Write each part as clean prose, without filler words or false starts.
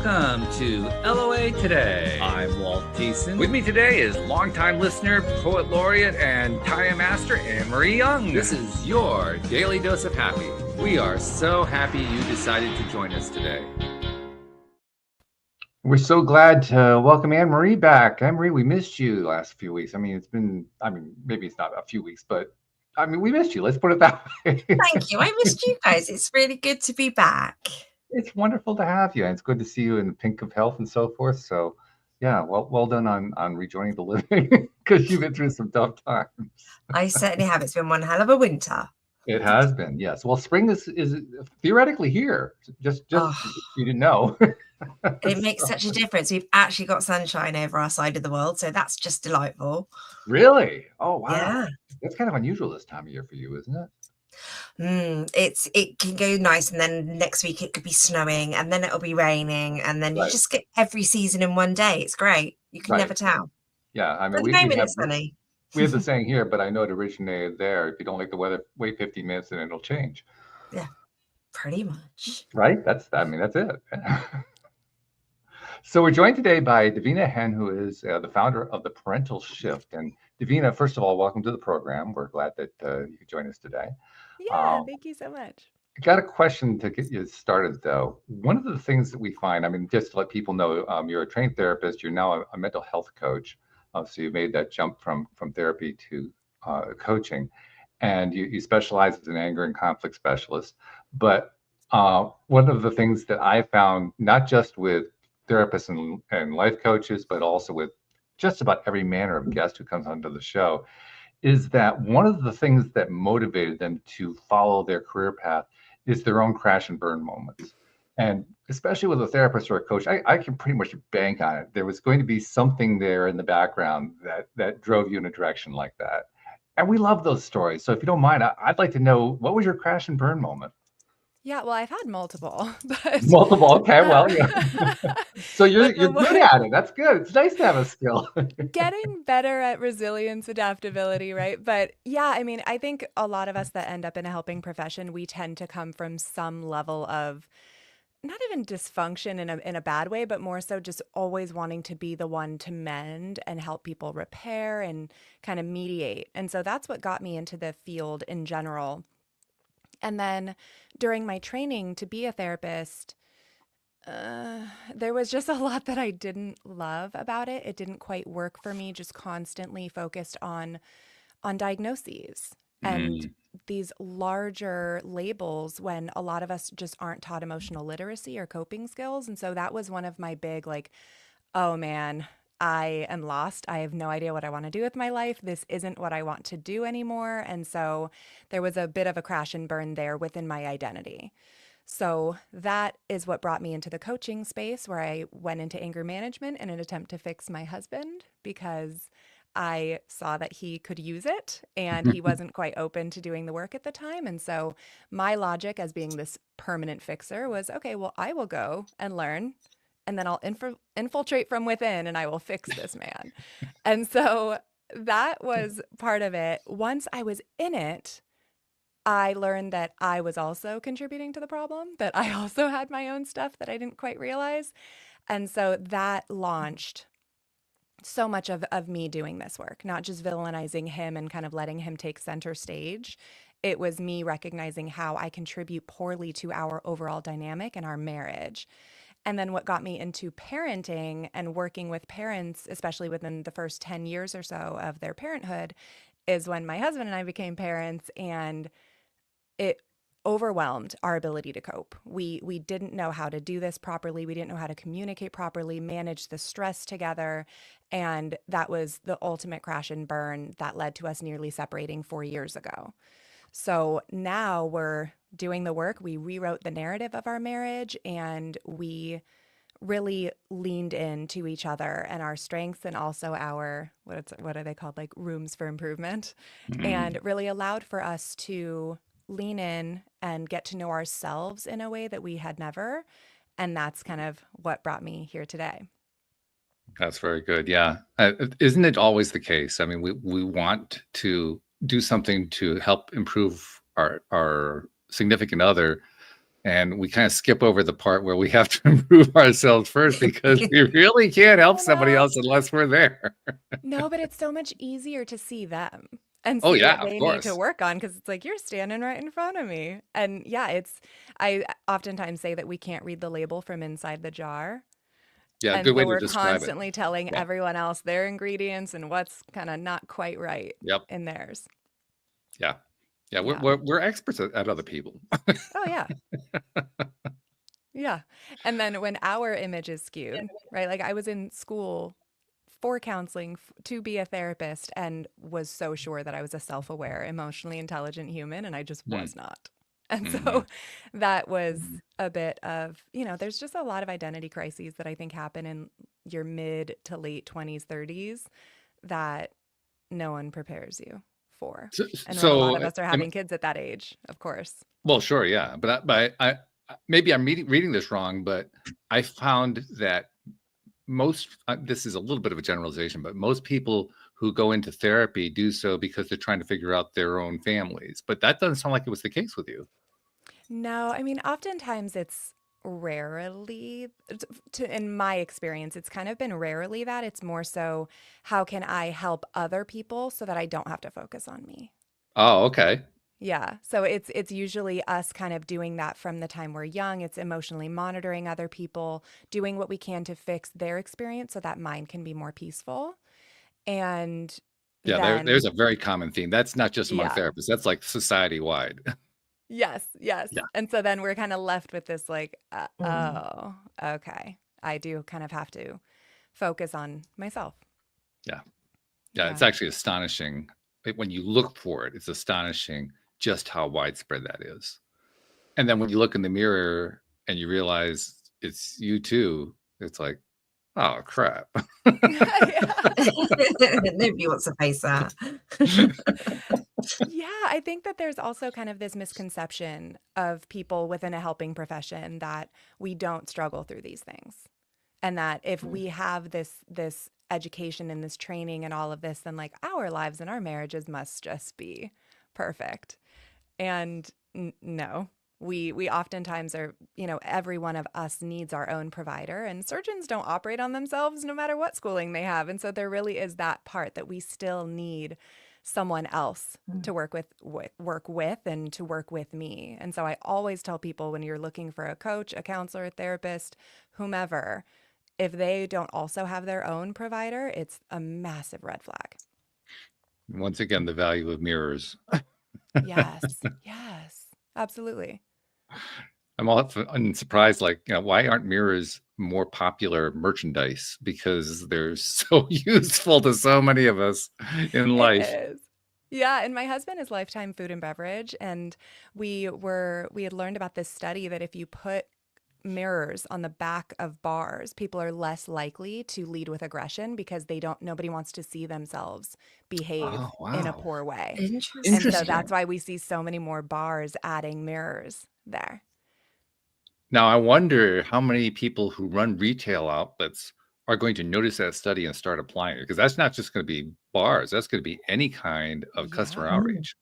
Welcome to LOA Today. I'm Walt Thiessen. With me today is longtime listener, poet laureate, and tie master Anne-Marie Young. This is your daily dose of happy. We are so happy you decided to join us today. We're so glad to welcome Anne-Marie back. Anne-Marie, we missed you the last few weeks. Maybe it's not a few weeks, but we missed you. Let's put it that way. Thank you. I missed you guys. It's really good to be back. It's wonderful to have you, and it's good to see you in the pink of health and so forth. So, yeah, well done on rejoining the living because you've been through some tough times. I certainly have. It's been one hell of a winter. It has been, yes. Well, spring is theoretically here. Just you didn't know. It makes such a difference. We've actually got sunshine over our side of the world, so that's just delightful. Really? Oh, wow. Yeah. That's kind of unusual this time of year for you, isn't it? It can go nice, and then next week it could be snowing, and then it'll be raining, and then you just get every season in one day. It's great. You can never tell. Yeah, I mean, it's sunny. We have the saying here, but I know it originated there. If you don't like the weather, wait 15 minutes and it'll change. Yeah, pretty much. Right? That's it. So we're joined today by Davina Hehn, who is the founder of The Parental Shift. And Davina, first of all, welcome to the program. We're glad that you could join us today. Yeah, thank you so much. I got a question to get you started, though. One of the things that we find, just to let people know, you're a trained therapist. You're now a mental health coach. So you made that jump from therapy to coaching, and you specialize as an anger and conflict specialist. But one of the things that I found, not just with therapists and life coaches, but also with just about every manner of guest who comes onto the show, is that one of the things that motivated them to follow their career path is their own crash and burn moments. And especially with a therapist or a coach, I can pretty much bank on it. There was going to be something there in the background that drove you in a direction like that. And we love those stories. So if you don't mind, I'd like to know, what was your crash and burn moment? Yeah, well, I've had multiple. Multiple, okay, well, yeah. So you're good at it. That's good. It's nice to have a skill. Getting better at resilience, adaptability, right? But yeah, I think a lot of us that end up in a helping profession, we tend to come from some level of not even dysfunction in a bad way, but more so just always wanting to be the one to mend and help people repair and kind of mediate. And so that's what got me into the field in general. And then during my training to be a therapist, there was just a lot that I didn't love about it. It didn't quite work for me, just constantly focused on diagnoses and these larger labels when a lot of us just aren't taught emotional literacy or coping skills. And so that was one of my big, oh man, I am lost. I have no idea what I want to do with my life. This isn't what I want to do anymore. And so there was a bit of a crash and burn there within my identity. So that is what brought me into the coaching space, where I went into anger management in an attempt to fix my husband because I saw that he could use it and he wasn't quite open to doing the work at the time. And so my logic as being this permanent fixer was, okay, well, I will go and learn, and then I'll infiltrate from within and I will fix this man. And so that was part of it. Once I was in it, I learned that I was also contributing to the problem, that I also had my own stuff that I didn't quite realize. And so that launched so much of me doing this work, not just villainizing him and kind of letting him take center stage. It was me recognizing how I contribute poorly to our overall dynamic and our marriage. And then what got me into parenting and working with parents, especially within the first 10 years or so of their parenthood, is when my husband and I became parents, and it overwhelmed our ability to cope. We didn't know how to do this properly. We didn't know how to communicate properly, manage the stress together. And that was the ultimate crash and burn that led to us nearly separating 4 years ago. So now we're doing the work. We rewrote the narrative of our marriage, and we really leaned into each other and our strengths, and also our, what are they called? Like rooms for improvement, and really allowed for us to lean in and get to know ourselves in a way that we had never. And that's kind of what brought me here today. That's very good. Yeah. Isn't it always the case? We want to do something to help improve our significant other, And we kind of skip over the part where we have to improve ourselves first because we really can't help somebody else unless we're there. No, but it's so much easier to see them and Oh see yeah, what of they need to course. work on because it's like you're standing right in front of me. And yeah, I oftentimes say that we can't read the label from inside the jar. Yeah, And good way so to we're describe it. constantly telling Yeah. everyone else their ingredients and what's kind of not quite right Yep. in theirs. Yeah. Yeah. Yeah. We're experts at other people. Oh, yeah. Yeah. And then when our image is skewed, right? Like I was in school for counseling to be a therapist and was so sure that I was a self-aware, emotionally intelligent human, and I just Hmm. was not. And Mhm. so that was a bit of, there's just a lot of identity crises that I think happen in your mid to late 20s, 30s that no one prepares you for. And when a lot of us are having kids at that age, of course. Well, sure, yeah, but I maybe I'm reading this wrong, but I found that most this is a little bit of a generalization, but most people who go into therapy do so because they're trying to figure out their own families. But that doesn't sound like it was the case with you. No, I mean, oftentimes it's rarely, in my experience, it's kind of been rarely that. It's more so, how can I help other people so that I don't have to focus on me? Oh, okay. Yeah. So it's usually us kind of doing that from the time we're young. It's emotionally monitoring other people, doing what we can to fix their experience so that mine can be more peaceful. And Yeah, there's then, a very common theme. That's not just among yeah. therapists. That's like society wide. Yes, yes. Yeah. And so then we're kind of left with this like, Mm. oh, okay. I do kind of have to focus on myself. Yeah. Yeah. It's actually astonishing. When you look for it, it's astonishing just how widespread that is. And then when you look in the mirror and you realize it's you too, it's like, oh crap. Nobody wants to face that. Yeah, I think that there's also kind of this misconception of people within a helping profession that we don't struggle through these things. And that if we have this education and this training and all of this, then like our lives and our marriages must just be perfect. And no, we oftentimes are, every one of us needs our own provider, and surgeons don't operate on themselves no matter what schooling they have. And so there really is that part that we still need someone else to work with and to work with me. And so I always tell people, when you're looking for a coach, a counselor, a therapist, whomever, if they don't also have their own provider, it's a massive red flag. Once again, the value of mirrors. Yes, yes, absolutely. I'm often surprised, like, why aren't mirrors more popular merchandise? Because they're so useful to so many of us in life. It is. Yeah, and my husband is Lifetime Food and Beverage, and we had learned about this study that if you put mirrors on the back of bars, people are less likely to lead with aggression because nobody wants to see themselves behave in a poor way. Interesting. And so that's why we see so many more bars adding mirrors there. Now, I wonder how many people who run retail outlets are going to notice that study and start applying it, because that's not just going to be bars. That's going to be any kind of customer outreach.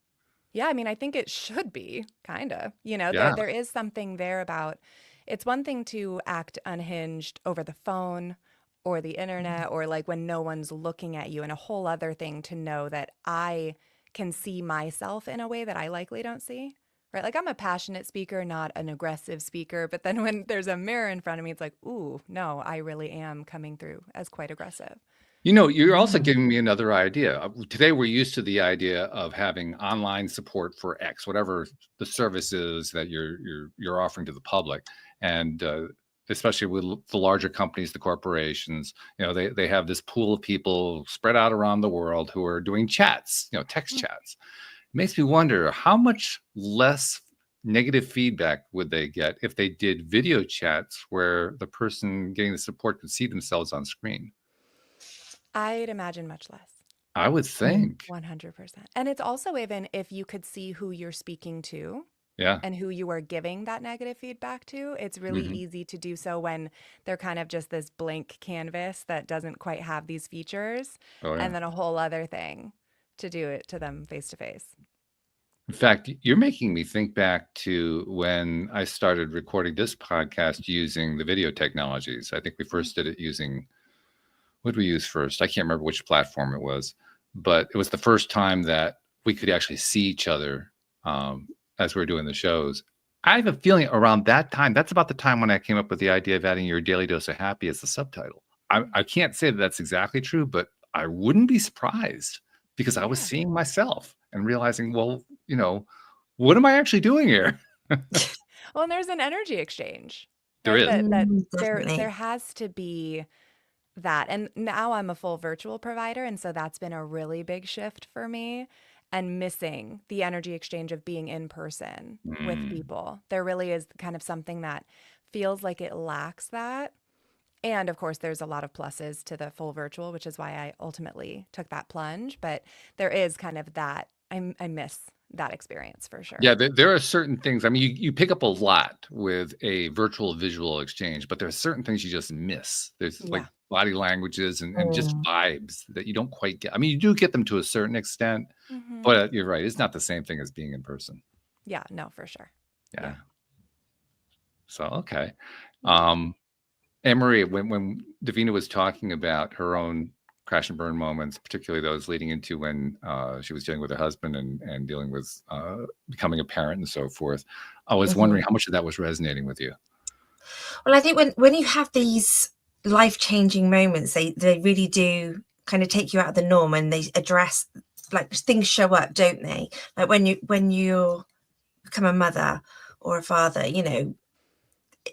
Yeah, I mean, I think it should be, kind of. Yeah. There is something there about, it's one thing to act unhinged over the phone or the internet or like when no one's looking at you, and a whole other thing to know that I can see myself in a way that I likely don't see, right? Like I'm a passionate speaker, not an aggressive speaker, but then when there's a mirror in front of me, it's like, ooh, no, I really am coming through as quite aggressive. You're also giving me another idea. Today, we're used to the idea of having online support for X, whatever the service is that you're offering to the public, and especially with the larger companies, the corporations. They have this pool of people spread out around the world who are doing chats, text chats. It makes me wonder how much less negative feedback would they get if they did video chats where the person getting the support could see themselves on screen. I'd imagine much less. I would think. 100%. And it's also even if you could see who you're speaking to Yeah. and who you are giving that negative feedback to, it's really easy to do so when they're kind of just this blank canvas that doesn't quite have these features. Oh, yeah. And then a whole other thing to do it to them face to face. In fact, you're making me think back to when I started recording this podcast using the video technologies. I think we first did it using, what did we use first? I can't remember which platform it was, but it was the first time that we could actually see each other as we were doing the shows. I have a feeling around that time, that's about the time when I came up with the idea of adding your Daily Dose of Happy as the subtitle. I can't say that that's exactly true, but I wouldn't be surprised because I was seeing myself and realizing, well, what am I actually doing here? Well, and there's an energy exchange. There Right? is. There has to be that. And now I'm a full virtual provider, and so that's been a really big shift for me, and missing the energy exchange of being in person with people. There really is kind of something that feels like it lacks that. And of course, there's a lot of pluses to the full virtual, which is why I ultimately took that plunge. But there is kind of that, I miss that experience for sure. Yeah, there are certain things. I mean, you pick up a lot with a virtual visual exchange, but there are certain things you just miss. There's like body languages and just vibes that you don't quite get. I mean, you do get them to a certain extent, but you're right. It's not the same thing as being in person. Yeah, no, for sure. Yeah. So, okay. Anne Marie, when Davina was talking about her own crash and burn moments, particularly those leading into when she was dealing with her husband and dealing with becoming a parent and so forth, I was wondering how much of that was resonating with you. Well, I think when you have these life-changing moments, they really do kind of take you out of the norm, and they address, like, things show up, don't they? Like when you become a mother or a father,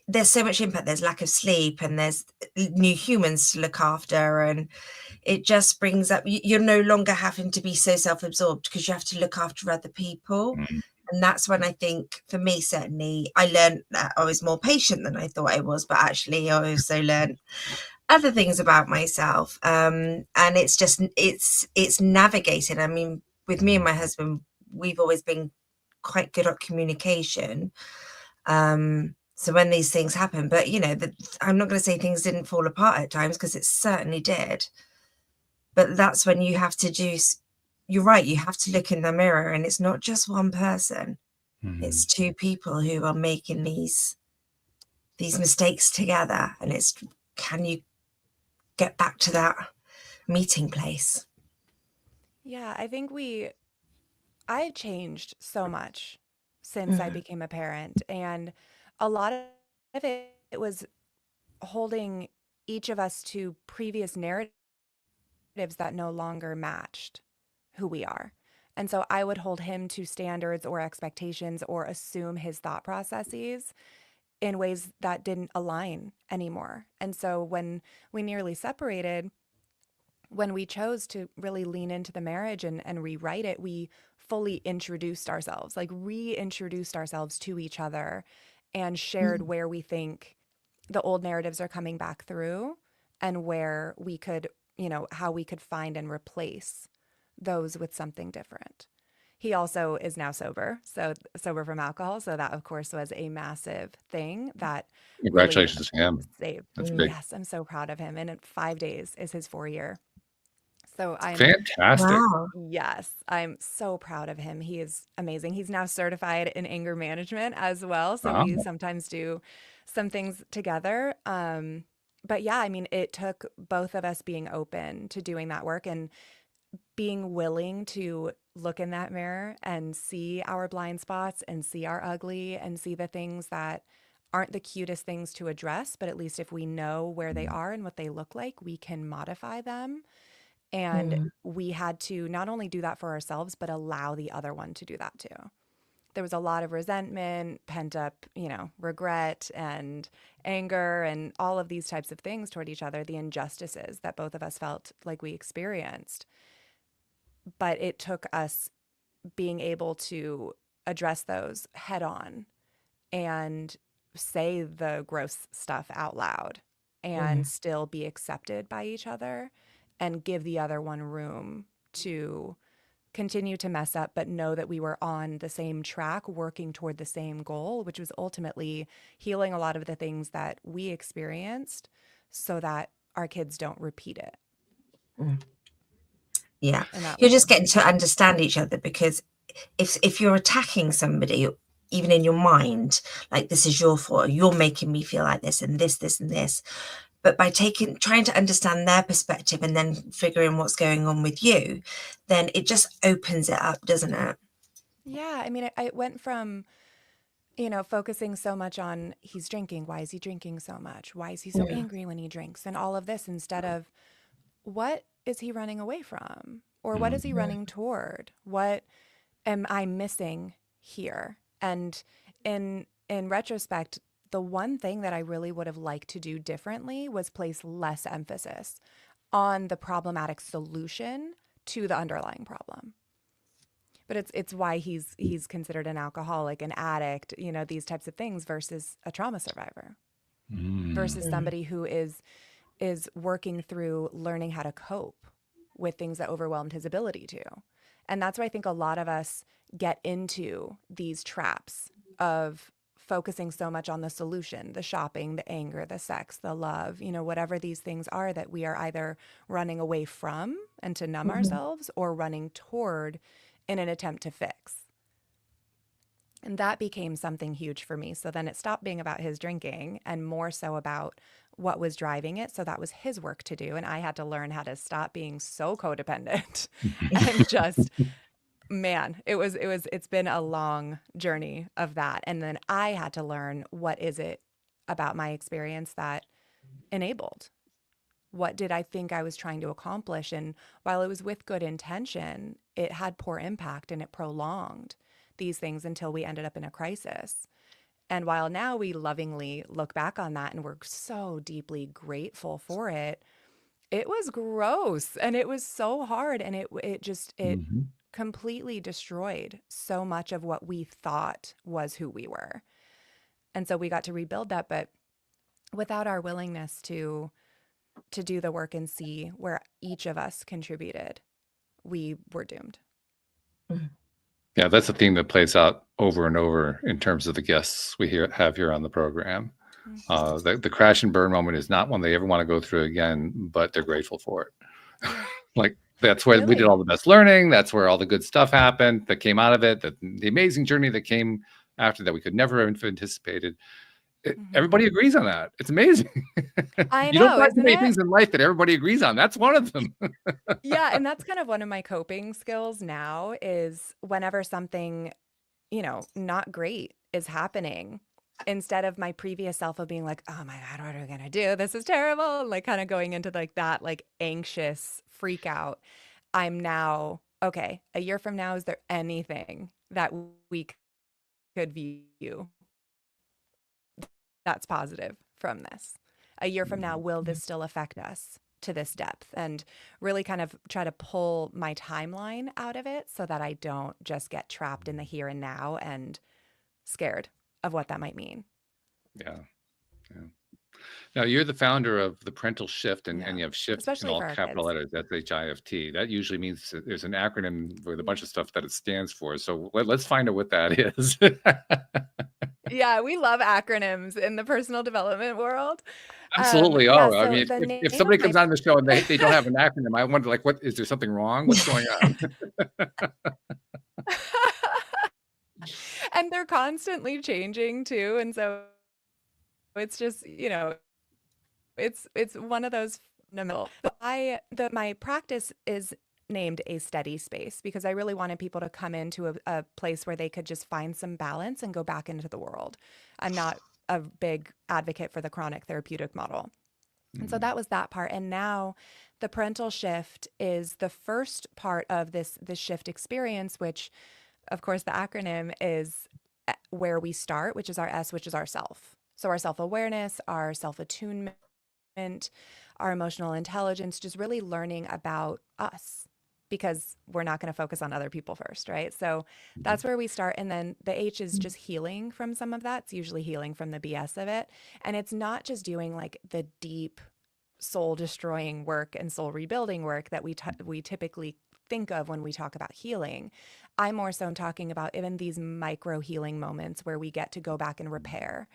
there's so much impact. There's lack of sleep, and there's new humans to look after, and it just brings up, you're no longer having to be so self-absorbed because you have to look after other people. And that's when I think, for me, certainly, I learned that I was more patient than I thought I was, but actually I also learned other things about myself. And it's just, it's navigating. I mean, with me and my husband, we've always been quite good at communication. So when these things happen, but I'm not going to say things didn't fall apart at times, because it certainly did. But that's when you have to you're right, you have to look in the mirror, and it's not just one person. It's two people who are making these mistakes together. And it's, can you get back to that meeting place? Yeah, I think I've changed so much since I became a parent, and a lot of it was holding each of us to previous narratives that no longer matched who we are. And so I would hold him to standards or expectations or assume his thought processes in ways that didn't align anymore. And so when we nearly separated, when we chose to really lean into the marriage and rewrite it, we fully introduced ourselves, like reintroduced ourselves to each other, and shared where we think the old narratives are coming back through, and where we could, how we could find and replace those with something different. He also is now sober from alcohol. So that, of course, was a massive thing that Congratulations to him. Saved. That's big. Yes, I'm so proud of him. And in 5 days is his 4-year. So I'm fantastic. Wow. Yes, I'm so proud of him. He is amazing. He's now certified in anger management as well. So we sometimes do some things together. But yeah, I mean, it took both of us being open to doing that work and being willing to look in that mirror and see our blind spots and see our ugly and see the things that aren't the cutest things to address. But at least if we know where they are and what they look like, we can modify them. And we had to not only do that for ourselves, but allow the other one to do that too. There was a lot of resentment, pent up, regret and anger and all of these types of things toward each other, the injustices that both of us felt like we experienced. But it took us being able to address those head on and say the gross stuff out loud and still be accepted by each other, and give the other one room to continue to mess up, but know that we were on the same track, working toward the same goal, which was ultimately healing a lot of the things that we experienced so that our kids don't repeat it. Yeah. You're just getting to understand each other, because if you're attacking somebody, even in your mind, like this is your fault, you're making me feel like this and this and this. But by trying to understand their perspective and then figuring what's going on with you, then it just opens it up, doesn't it? Yeah, I mean, I went from, focusing so much on he's drinking. Why is he drinking so much? Why is he so angry when he drinks? And all of this, instead of what is he running away from? Or what is he running toward? What am I missing here? And in retrospect, the one thing that I really would have liked to do differently was place less emphasis on the problematic solution to the underlying problem. But it's why he's considered an alcoholic, an addict, these types of things, versus a trauma survivor, versus somebody who is working through learning how to cope with things that overwhelmed his ability to. And that's why I think a lot of us get into these traps of focusing so much on the solution, the shopping, the anger, the sex, the love, whatever these things are that we are either running away from and to numb ourselves, or running toward in an attempt to fix. And that became something huge for me. So then it stopped being about his drinking and more so about what was driving it. So that was his work to do. And I had to learn how to stop being so codependent and just, man, it's been a long journey of that. And then I had to learn, what is it about my experience that enabled? What did I think I was trying to accomplish? And while it was with good intention, it had poor impact and it prolonged these things until we ended up in a crisis. And while now we lovingly look back on that and we're so deeply grateful for it, it was gross and it was so hard, and it completely destroyed so much of what we thought was who we were. And so we got to rebuild that, but without our willingness to do the work and see where each of us contributed, we were doomed. Yeah, that's a theme that plays out over and over in terms of the guests we have here on the program. The crash and burn moment is not one they ever want to go through again, but they're grateful for it. Like, that's where we did all the best learning. That's where all the good stuff happened that came out of it, the amazing journey that came after that we could never have anticipated. Everybody agrees on that. It's amazing. I know, you don't find isn't many it? things in life that everybody agrees on. That's one of them. Yeah, and that's kind of one of my coping skills now, is whenever something, not great is happening, instead of my previous self of being like, oh my God, what are we gonna do? This is terrible. And like kind of going into like that like anxious freak out. I'm now, okay, a year from now, is there anything that we could view that's positive from this? A year from now, will this still affect us to this depth? And really kind of try to pull my timeline out of it so that I don't just get trapped in the here and now and scared of what that might mean. Yeah. Now, you're the founder of the Parental Shift, and you have shift Especially in all for our capital kids. letters. That's HIFT. That usually means there's an acronym with a bunch of stuff that it stands for. So let's find out what that is. Yeah, we love acronyms in the personal development world. Absolutely. Yeah, I so mean, the if name somebody of my comes on the show and they don't have an acronym, I wonder, like, what is there something wrong? What's going on? and they're constantly changing too, and so it's just, it's one of those in the middle. But my practice is named A Steady Space because I really wanted people to come into a place where they could just find some balance and go back into the world. I'm not a big advocate for the chronic therapeutic model. And so that was that part. And now the parental shift is the first part of this shift experience, which of course the acronym is where we start, which is our S, which is our self. So our self-awareness, our self-attunement, our emotional intelligence, just really learning about us, because we're not going to focus on other people first, right? So that's where we start. And then the H is just healing from some of that. It's usually healing from the BS of it. And it's not just doing like the deep soul destroying work and soul rebuilding work that we typically think of when we talk about healing. I more so am talking about even these micro healing moments where we get to go back and repair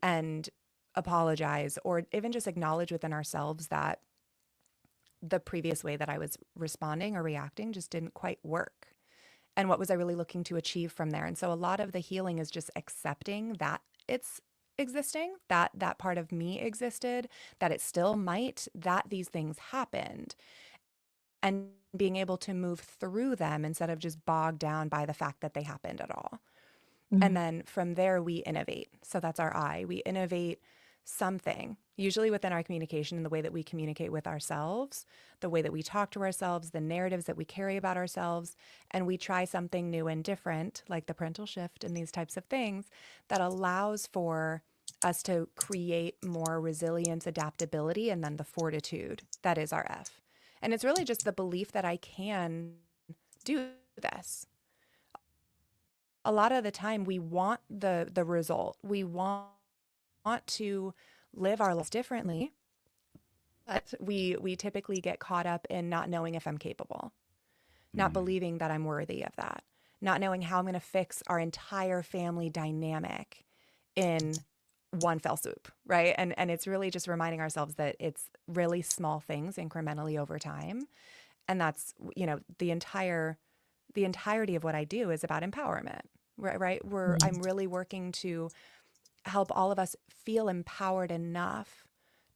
and apologize, or even just acknowledge within ourselves that the previous way that I was responding or reacting just didn't quite work. and what was I really looking to achieve from there. And so a lot of the healing is just accepting that it's existing, that that part of me existed, that it still might, that these things happened, and being able to move through them instead of just bogged down by the fact that they happened at all. And then from there, we innovate. So that's our I. We innovate something, usually within our communication, in the way that we communicate with ourselves, the way that we talk to ourselves, the narratives that we carry about ourselves. And we try something new and different, like the parental shift and these types of things, that allows for us to create more resilience, adaptability, and then the fortitude that is our F. And it's really just the belief that I can do this. A lot of the time we want the result. We want to live our lives differently, but we typically get caught up in not knowing if I'm capable, not believing that I'm worthy of that, not knowing how I'm going to fix our entire family dynamic in one fell swoop, right? And it's really just reminding ourselves that it's really small things incrementally over time. And that's, you know, the entirety of what I do is about empowerment, right? I'm really working to help all of us feel empowered enough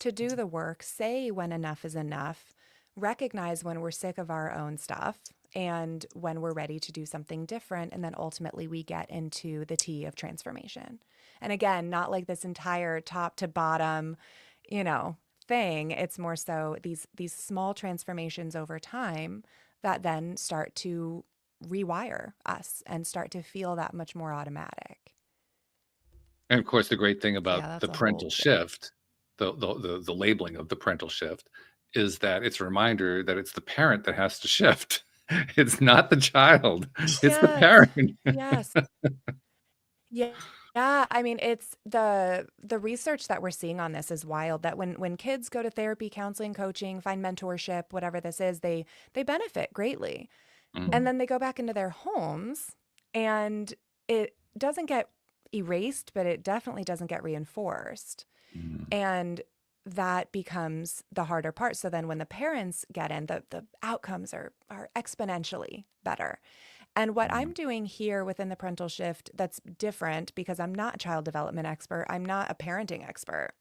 to do the work, say when enough is enough, recognize when we're sick of our own stuff and when we're ready to do something different. And then ultimately we get into the T of transformation. And again, not like this entire top to bottom, you know, thing. It's more so these small transformations over time that then start to rewire us and start to feel that much more automatic. And of course, the great thing Yeah, about that's the a parental whole thing. shift, the labeling of the parental shift, is that it's a reminder that it's the parent that has to shift. It's not the child, it's the Yes. parent. Yes. Yeah. Yeah, I mean, it's the research that we're seeing on this is wild, that when kids go to therapy, counseling, coaching, find mentorship, whatever this is, they benefit greatly. And then they go back into their homes and it doesn't get erased, but it definitely doesn't get reinforced. And that becomes the harder part. So then when the parents get in, the outcomes are exponentially better. And what I'm doing here within the parental shift that's different, because I'm not a child development expert, I'm not a parenting expert.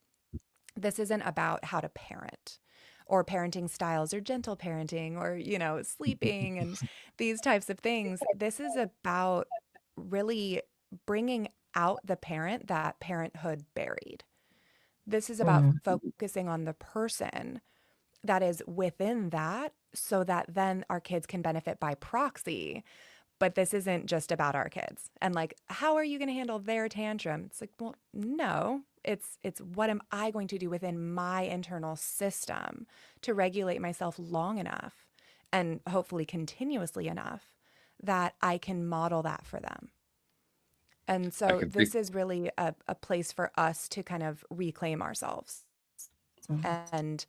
This isn't about how to parent or parenting styles or gentle parenting or, you know, sleeping and these types of things. This is about really bringing out the parent that parenthood buried. This is about focusing on the person that is within that so that then our kids can benefit by proxy. But this isn't just about our kids. And like, how are you going to handle their tantrum? It's like, well, no, it's what am I going to do within my internal system to regulate myself long enough and hopefully continuously enough that I can model that for them. And I so can think, this is really a place for us to kind of reclaim ourselves and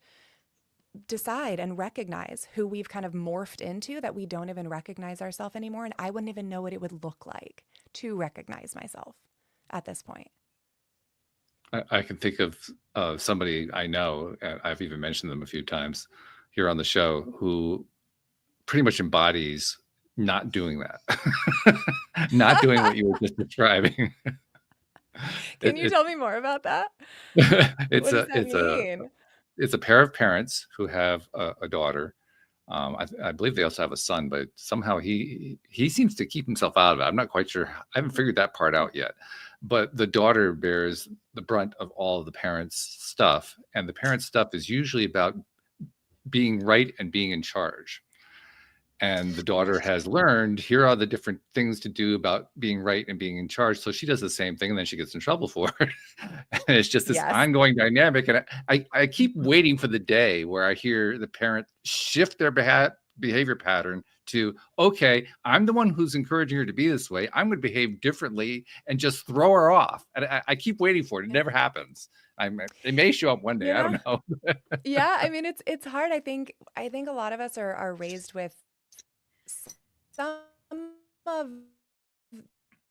decide and recognize who we've kind of morphed into, that we don't even recognize ourselves anymore. And I wouldn't even know what it would look like to recognize myself at this point. I can think of somebody I know, and I've even mentioned them a few times here on the show, who pretty much embodies not doing that, not doing what you were just describing. Can you It, tell me more about that? it's What does a that mean? it's a pair of parents who have a daughter. I believe they also have a son, but somehow he seems to keep himself out of it. I'm not quite sure. I haven't figured that part out yet. But the daughter bears the brunt of all of the parents' stuff, and the parents' stuff is usually about being right and being in charge. And the daughter has learned, here are the different things to do about being right and being in charge. So she does the same thing, and then she gets in trouble for it. And it's just this Yes. ongoing dynamic. And I keep waiting for the day where I hear the parent shift their behavior pattern to, okay, I'm the one who's encouraging her to be this way. I'm going to behave differently and just throw her off. And I keep waiting for it. It never happens. It may show up one day. I Yeah. don't know. Yeah. I mean, it's hard. I think a lot of us are raised with some of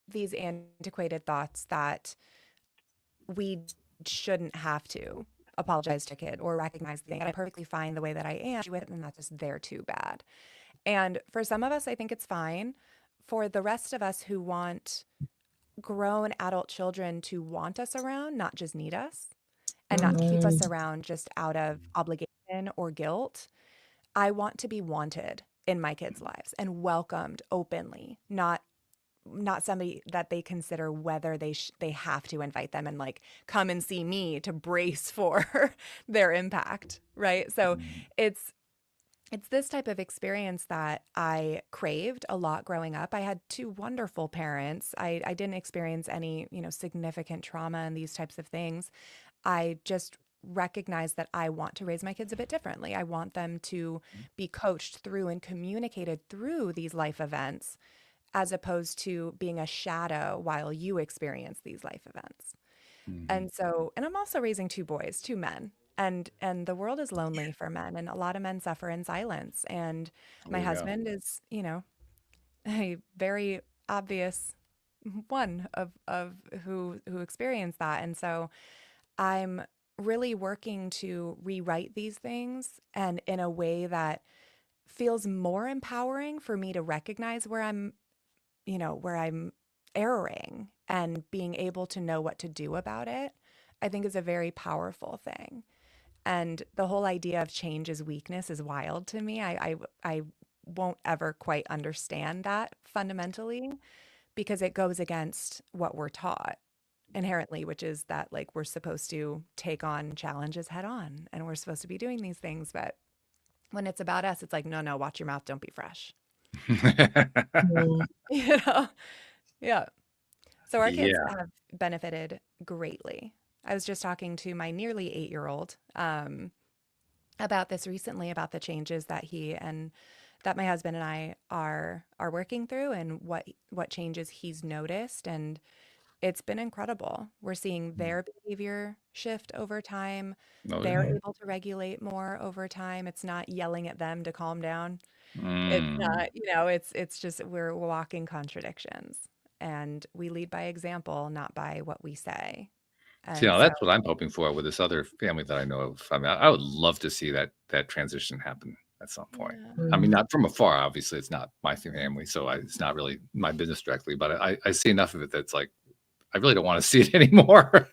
these antiquated thoughts that we shouldn't have to apologize to a kid or recognize the thing. I'm perfectly fine the way that I am with it, and that's just they're too bad. And for some of us, I think it's fine. for the rest of us who want grown adult children to want us around, not just need us, and not keep us around just out of obligation or guilt, I want to be wanted in my kids' lives and welcomed openly, not somebody that they consider whether they have to invite them and like come and see me to brace for their impact, right? So it's this type of experience that I craved a lot growing up. I had two wonderful parents. I didn't experience any, significant trauma and these types of things. I just recognize that I want to raise my kids a bit differently. I want them to be coached through and communicated through these life events, as opposed to being a shadow while you experience these life events. And I'm also raising two boys, two men. And the world is lonely for men, and a lot of men suffer in silence. And my husband is, a very obvious one of who experienced that. And so I'm really working to rewrite these things, and in a way that feels more empowering for me to recognize where I'm erring, and being able to know what to do about it, I think is a very powerful thing. And the whole idea of change as weakness is wild to me. I won't ever quite understand that fundamentally, because it goes against what we're taught inherently, which is that like we're supposed to take on challenges head on, and we're supposed to be doing these things. But when it's about us, it's like, no, watch your mouth, don't be fresh. Yeah. So our kids have benefited greatly. I was just talking to my nearly 8-year-old about this recently, about the changes that that my husband and I are working through, and what changes he's noticed. And it's been incredible. We're seeing their behavior shift over time. They're able to regulate more over time. It's not yelling at them to calm down. It's not, it's just we're walking contradictions, and we lead by example, not by what we say. See, And so, that's what I'm hoping for with this other family that I know of. I mean, I would love to see that transition happen at some point. I mean, not from afar. Obviously, it's not my family, so it's not really my business directly. But I see enough of it that's like, I really don't want to see it anymore.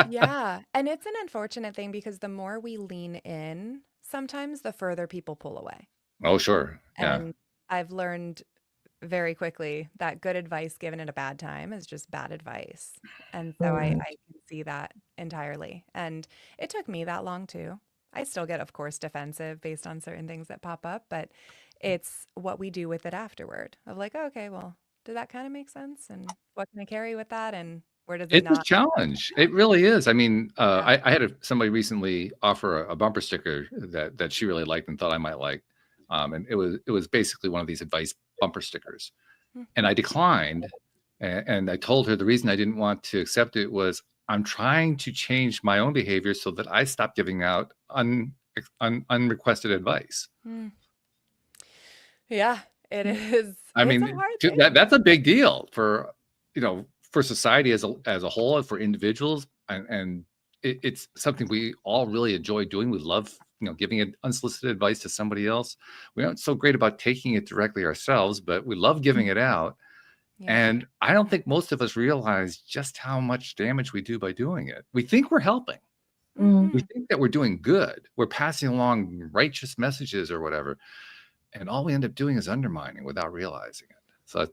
yeah. And it's an unfortunate thing, because the more we lean in, sometimes the further people pull away. Oh, sure. Yeah. And I've learned very quickly that good advice given at a bad time is just bad advice. And so I can see that entirely. And it took me that long too. I still get, of course, defensive based on certain things that pop up, but it's what we do with it afterward of like, oh, okay, well, did that kind of make sense? And what can I carry with that? And where does it It's not? a challenge. It really is. I mean, I had somebody recently offer a bumper sticker that she really liked and thought I might like. And it was basically one of these advice bumper stickers. And I declined. And I told her the reason I didn't want to accept it was I'm trying to change my own behavior so that I stop giving out unrequested advice. Yeah, it is. I It's mean, a hard thing. that's a big deal for society as a whole, for individuals, and it's something we all really enjoy doing. We love giving unsolicited advice to somebody else. We aren't so great about taking it directly ourselves, but we love giving it out. And I don't think most of us realize just how much damage we do by doing it. We think we're helping. We think that we're doing good. We're passing along righteous messages or whatever. And all we end up doing is undermining without realizing it. So,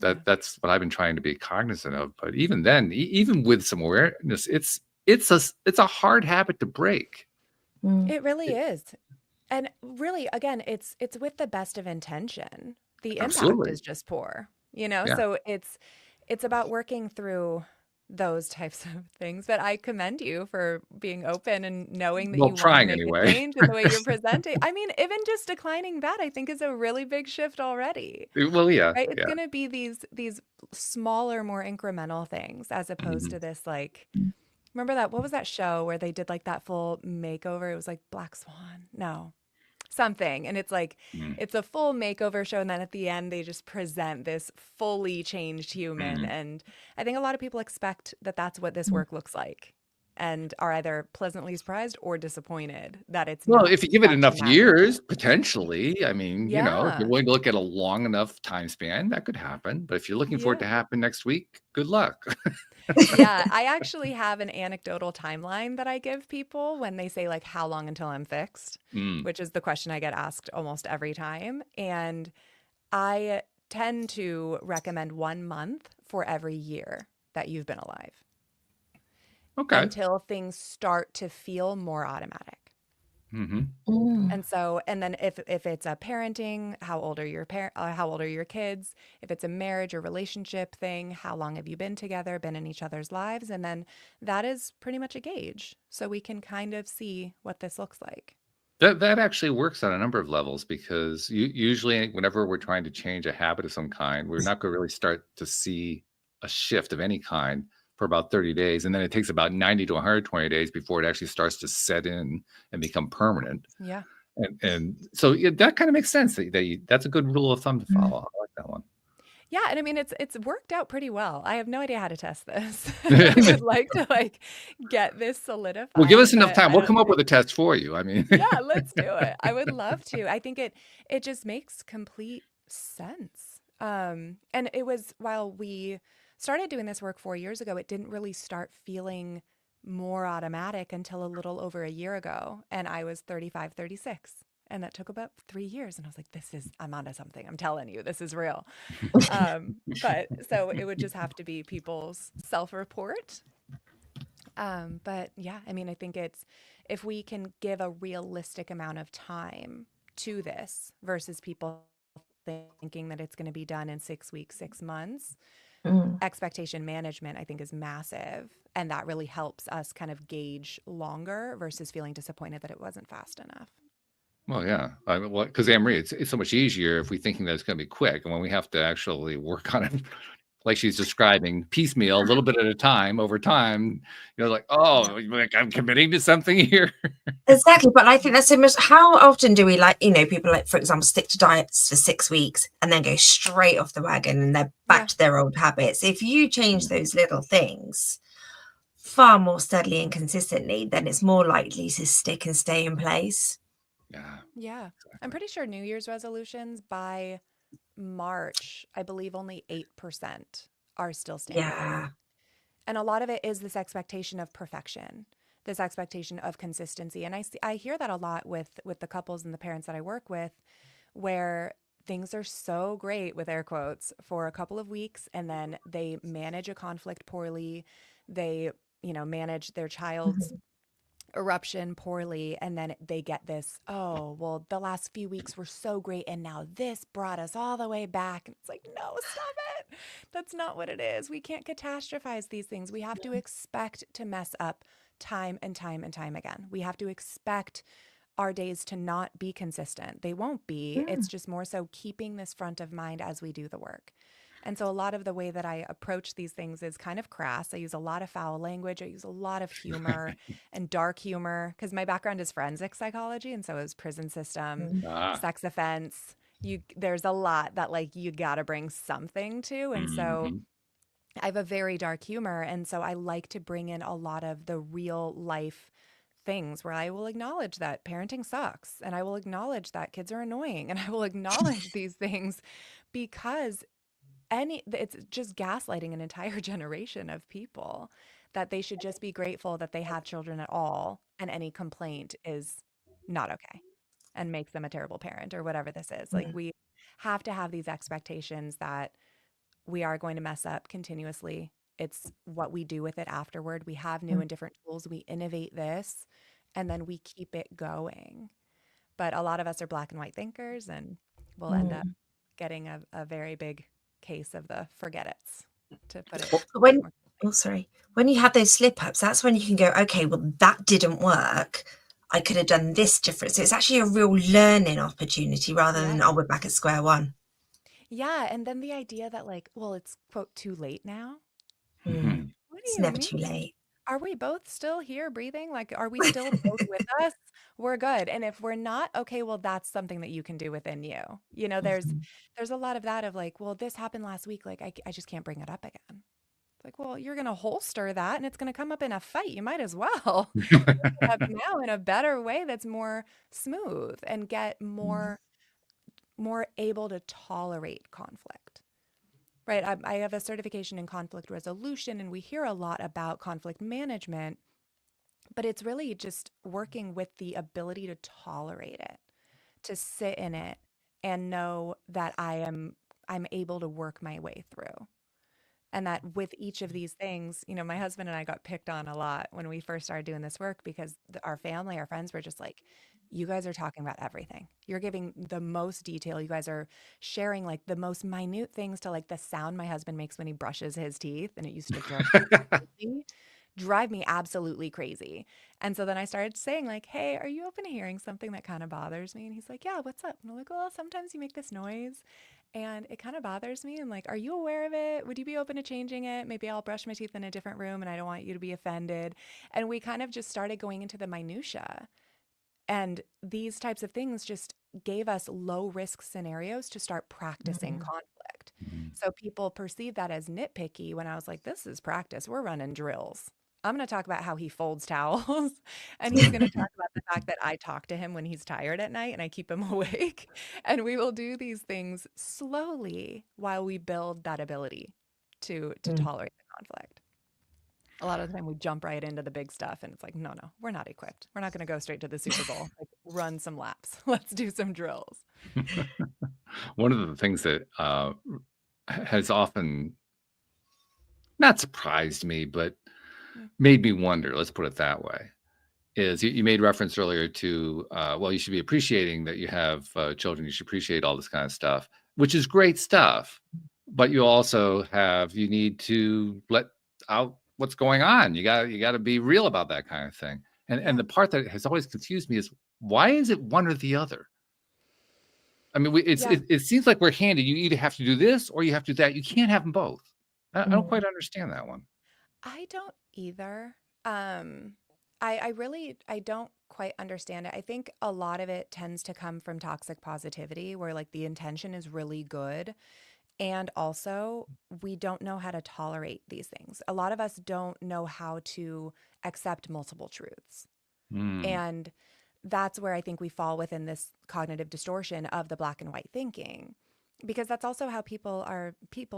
that's what I've been trying to be cognizant of. But even then, even with some awareness, it's a hard habit to break. It really is. And really, again, it's with the best of intention. The impact is just poor, So it's about working through those types of things. But I commend you for being open and knowing that you want to make a change in the way you're presenting. I mean, even just declining that, I think, is a really big shift already. Well, yeah. Right? It's going to be these smaller, more incremental things, as opposed to this, like, remember what was that show where they did like that full makeover? It was like Black Swan. No. Something. And it's like, it's a full makeover show. And then at the end, they just present this fully changed human. And I think a lot of people expect that that's what this work looks like. and are either pleasantly surprised or disappointed that it's Well, not if you give it such a enough massive years, shift. potentially, I mean, if Yeah. you're willing to look at a long enough time span, that could happen. But if you're looking for it to Yeah. happen next week, good luck. Yeah, I actually have an anecdotal timeline that I give people when they say, like, how long until I'm fixed, Mm. which is the question I get asked almost every time. And I tend to recommend 1 month for every year that you've been alive Okay. until things start to feel more automatic. Mm-hmm. And so, and then if it's a parenting, how old are your how old are your kids? If it's a marriage or relationship thing, how long have you been together, been in each other's lives? And then that is pretty much a gauge. So we can kind of see what this looks like. That actually works on a number of levels because usually whenever we're trying to change a habit of some kind, we're not going to really start to see a shift of any kind for about 30 days. And then it takes about 90 to 120 days before it actually starts to set in and become permanent. Yeah. And so that kind of makes sense. That's a good rule of thumb to follow. I like that one. Yeah, and I mean it's worked out pretty well. I have no idea how to test this. I would like to like get this solidified. Well, give us enough but time. I We'll don't come up think- with a test for you. I mean, Yeah, let's do it. I would love to. I think it just makes complete sense. And it was while we started doing this work 4 years ago, it didn't really start feeling more automatic until a little over a year ago. And I was 35, 36. And that took about 3 years. And I was like, I'm onto something. I'm telling you, this is real. But so it would just have to be people's self-report. But yeah, I mean, I think it's if we can give a realistic amount of time to this versus people thinking that it's going to be done in 6 weeks, 6 months, expectation management, I think, is massive. And that really helps us kind of gauge longer versus feeling disappointed that it wasn't fast enough. well, yeah, because Anne-Marie, it's so much easier if we're thinking that it's going to be quick, and when we have to actually work on it, like she's describing, piecemeal, a little bit at a time, over time, like, oh, like I'm committing to something here. Exactly, but I think that's so much. How often do we people like, for example, stick to diets for 6 weeks and then go straight off the wagon and they're back to their old habits? If you change those little things far more steadily and consistently, then it's more likely to stick and stay in place. Yeah. I'm pretty sure New Year's resolutions by March, I believe only 8% are still standing. Yeah. And a lot of it is this expectation of perfection, this expectation of consistency. And I hear that a lot with the couples and the parents that I work with, where things are so great, with air quotes, for a couple of weeks, and then they manage a conflict poorly. They, manage their child's eruption poorly, and then they get this, oh, well, the last few weeks were so great and now this brought us all the way back. And it's like, no, stop it. That's not what it is. We can't catastrophize these things. We have to expect to mess up time and time and time again. We have to expect our days to not be consistent. They won't be. It's just more so keeping this front of mind as we do the work. And so a lot of the way that I approach these things is kind of crass. I use a lot of foul language. I use a lot of humor and dark humor because my background is forensic psychology, and so is prison system, sex offense. There's a lot that you got to bring something to. And so I have a very dark humor. And so I like to bring in a lot of the real life things where I will acknowledge that parenting sucks, and I will acknowledge that kids are annoying, and I will acknowledge these things because it's just gaslighting an entire generation of people that they should just be grateful that they have children at all, and any complaint is not okay and makes them a terrible parent or whatever this is. Like, we have to have these expectations that we are going to mess up continuously. It's what we do with it afterward. We have new and different tools. We innovate this, and then we keep it going. But a lot of us are black and white thinkers, and we'll end up getting a very big case of the forget it's, to put it. When you have those slip ups, that's when you can go, okay, well, that didn't work. I could have done this different. So it's actually a real learning opportunity rather than, oh, we're back at square one. Yeah. And then the idea that it's quote too late now. What do It's you never mean? too late. Are we both still here breathing? Are we still both with us? We're good. And if we're not, okay, well, that's something that you can do within you. There's a lot of that of well, this happened last week. I just can't bring it up again. Like, well, you're going to holster that and it's going to come up in a fight. You might as well bring it up now in a better way that's more smooth and get more able to tolerate conflict. Right. I have a certification in conflict resolution, and we hear a lot about conflict management, but it's really just working with the ability to tolerate it, to sit in it and know that I'm able to work my way through. And that with each of these things, my husband and I got picked on a lot when we first started doing this work because our family, our friends were just like, you guys are talking about everything. You're giving the most detail. You guys are sharing like the most minute things to like the sound my husband makes when he brushes his teeth. And it used to drive me absolutely crazy. And so then I started saying like, hey, are you open to hearing something that kind of bothers me? And he's like, yeah, what's up? And I'm like, well, sometimes you make this noise and it kind of bothers me. And like, are you aware of it? Would you be open to changing it? Maybe I'll brush my teeth in a different room and I don't want you to be offended. And we kind of just started going into the minutia. And these types of things just gave us low risk scenarios to start practicing conflict. So people perceive that as nitpicky when I was like, this is practice. We're running drills. I'm going to talk about how he folds towels and he's going to talk about the fact that I talk to him when he's tired at night and I keep him awake. And we will do these things slowly while we build that ability to tolerate the conflict. A lot of the time we jump right into the big stuff and it's like, no, we're not equipped. We're not going to go straight to the Super Bowl. Like, run some laps. Let's do some drills. One of the things that has often not surprised me, but made me wonder, let's put it that way, is you made reference earlier to, well, you should be appreciating that you have children. You should appreciate all this kind of stuff, which is great stuff. But you also you need to let out what's going on. You got to be real about that kind of thing. And the part that has always confused me is, why is it one or the other? I mean, it seems like we're handed, you either have to do this or you have to do that. You can't have them both. I don't quite understand that one. I don't either. I don't quite understand it. I think a lot of it tends to come from toxic positivity where like the intention is really good. And also we don't know how to tolerate these things. A lot of us don't know how to accept multiple truths. And that's where I think we fall within this cognitive distortion of the black and white thinking. Because that's also how people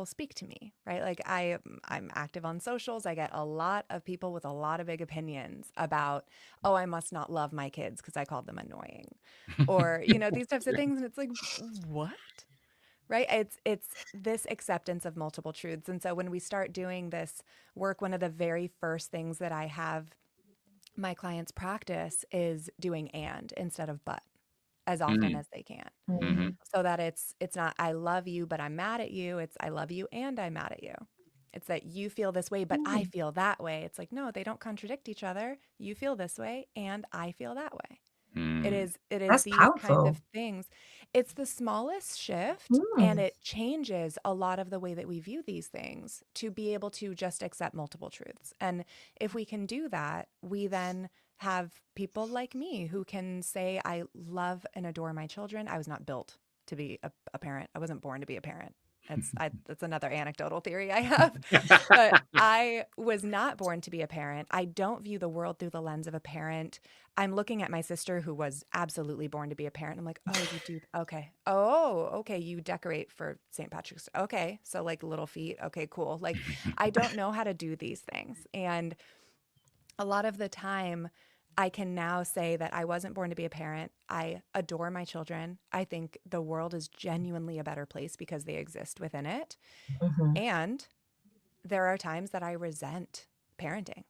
speak to me, right? Like I'm active on socials. I get a lot of people with a lot of big opinions about, oh, I must not love my kids because I called them annoying, or these types of things. And it's like, what? Right? It's this acceptance of multiple truths. And so when we start doing this work, one of the very first things that I have my clients practice is doing and instead of but as often as they can. So that it's not I love you, but I'm mad at you. It's I love you and I'm mad at you. It's that you feel this way, but I feel that way. It's like, no, they don't contradict each other. You feel this way and I feel that way. It is That's these powerful. kinds of things. It's the smallest shift and it changes a lot of the way that we view these things to be able to just accept multiple truths. And if we can do that, we then have people like me who can say, I love and adore my children. I was not built to be a parent. I wasn't born to be a parent. That's another anecdotal theory I have. But I was not born to be a parent. I don't view the world through the lens of a parent. I'm looking at my sister who was absolutely born to be a parent. I'm like, oh, you do? Okay. Oh, okay. You decorate for St. Patrick's. Okay. So like little feet. Okay, cool. Like I don't know how to do these things. And a lot of the time, I can now say that I wasn't born to be a parent. I adore my children. I think the world is genuinely a better place because they exist within it. And there are times that I resent parenting.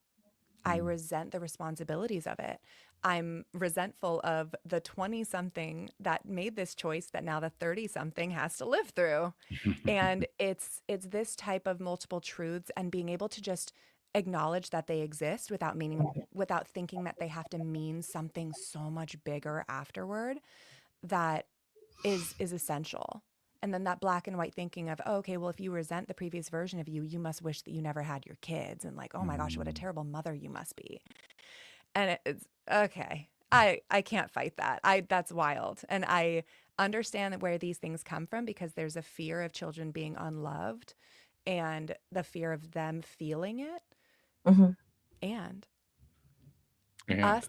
I resent the responsibilities of it. I'm resentful of the 20-something that made this choice that now the 30-something has to live through. And it's this type of multiple truths and being able to just acknowledge that they exist without thinking that they have to mean something so much bigger afterward that is essential. And then that black and white thinking of, oh, okay, well, if you resent the previous version of you, you must wish that you never had your kids. And like, oh my gosh, what a terrible mother you must be. And it's okay. I can't fight that. That's wild. And I understand that where these things come from because there's a fear of children being unloved. and the fear of them feeling it, Mhm. and And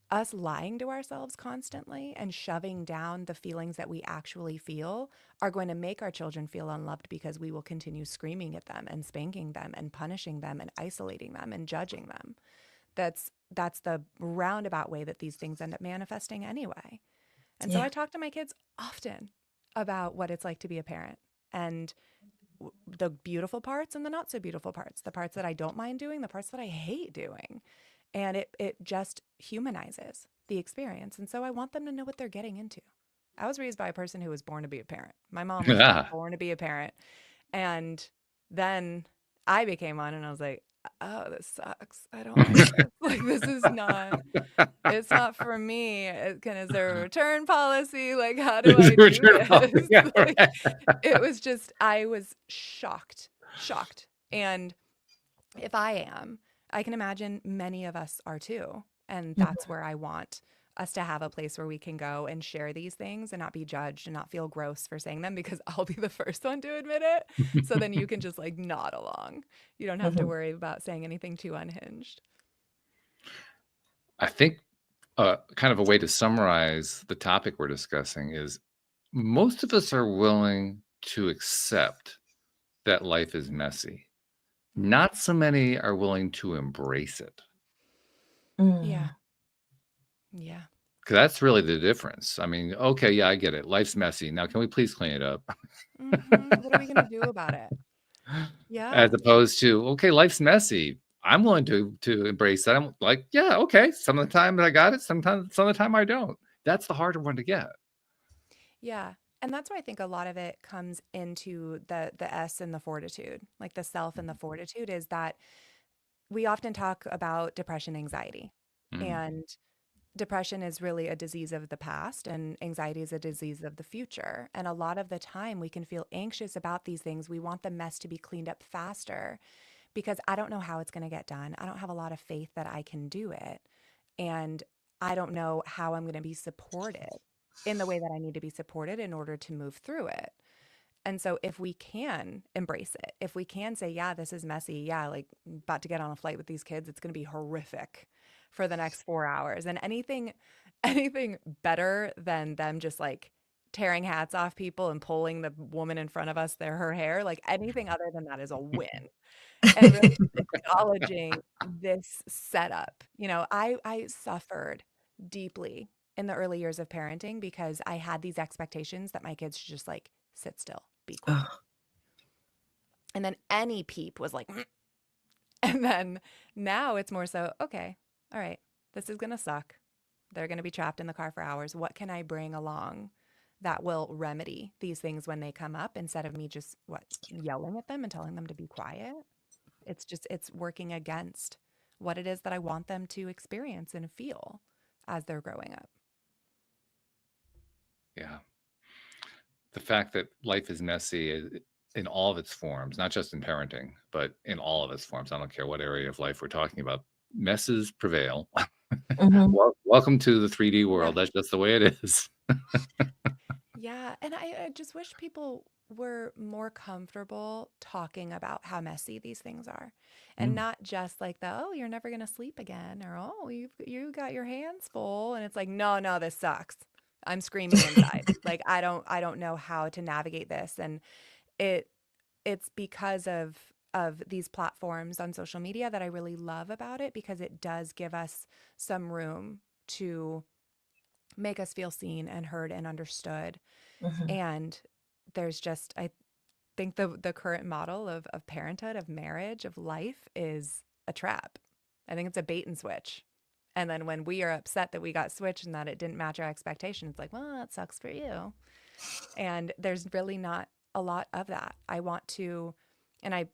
us lying to ourselves constantly and shoving down the feelings that we actually feel are going to make our children feel unloved, because we will continue screaming at them and spanking them and punishing them and isolating them and judging them. That's the roundabout way that these things end up manifesting anyway. And so Yeah. I talk to my kids often about what it's like to be a parent, and the beautiful parts and the not so beautiful parts, the parts that I don't mind doing, the parts that I hate doing. And it just humanizes the experience. And so I want them to know what they're getting into. I was raised by a person who was born to be a parent. My mom was yeah, born to be a parent. And then I became one, and I was like, oh, this sucks. I don't like this. Like, this is not, it's not for me. Is there a return policy? Like, how do I do return policy. this? Yeah, Like, right. it was just, I was shocked. And if I can imagine many of us are too. And that's where I want us to have a place where we can go and share these things and not be judged and not feel gross for saying them, because I'll be the first one to admit it. So then you can just like nod along. You don't have to worry about saying anything too unhinged. I think kind of a way to summarize the topic we're discussing is most of us are willing to accept that life is messy. Not so many are willing to embrace it. Yeah. Yeah. Because that's really the difference. I mean, okay, yeah, I get it. Life's messy. Now, can we please clean it up? What are we going to do about it? Yeah. As opposed to, okay, life's messy. I'm willing to embrace that. I'm like, yeah, okay. Some of the time I got it. Some of the time I don't. That's the harder one to get. Yeah. And that's why I think a lot of it comes into the S and the fortitude, like the self and the fortitude, is that we often talk about depression, anxiety, and depression is really a disease of the past, and anxiety is a disease of the future. And a lot of the time we can feel anxious about these things. We want the mess to be cleaned up faster because I don't know how it's going to get done. I don't have a lot of faith that I can do it. And I don't know how I'm going to be supported in the way that I need to be supported in order to move through it. And so if we can embrace it, if we can say, yeah, this is messy. Yeah, like about to get on a flight with these kids, it's going to be horrific for the next 4 hours. And anything better than them just like tearing hats off people and pulling the woman in front of us, her hair, like anything other than that is a win. And really acknowledging this setup. I suffered deeply in the early years of parenting because I had these expectations that my kids should just like sit still, be quiet. And then any peep was like, and then now it's more so, okay, all right, this is going to suck. They're going to be trapped in the car for hours. What can I bring along that will remedy these things when they come up, instead of me just yelling at them and telling them to be quiet? It's working against what it is that I want them to experience and feel as they're growing up. Yeah. The fact that life is messy in all of its forms, not just in parenting, but in all of its forms. I don't care what area of life we're talking about. Messes prevail. Welcome to the 3D world. Yeah. That's just the way it is. Yeah. And I just wish people were more comfortable talking about how messy these things are, and not just like you're never going to sleep again, or, oh, you got your hands full. And it's like, no, this sucks. I'm screaming inside. Like, I don't know how to navigate this. And it's because of these platforms on social media that I really love about it, because it does give us some room to make us feel seen and heard and understood. And there's just, I think the current model of parenthood, of marriage, of life is a trap. I think it's a bait and switch. And then when we are upset that we got switched and that it didn't match our expectations, it's like, well, that sucks for you. And there's really not a lot of that. I want to, and I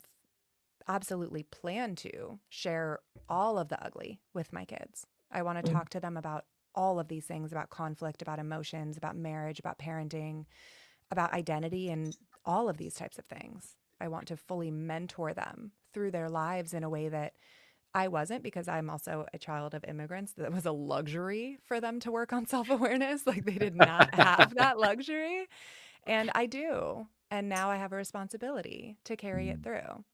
absolutely plan to share all of the ugly with my kids. I want to talk to them about all of these things, about conflict, about emotions, about marriage, about parenting, about identity, and all of these types of things. I want to fully mentor them through their lives in a way that I wasn't, because I'm also a child of immigrants. That was a luxury for them to work on self-awareness. Like, they did not have that luxury. And I do. And now I have a responsibility to carry it through.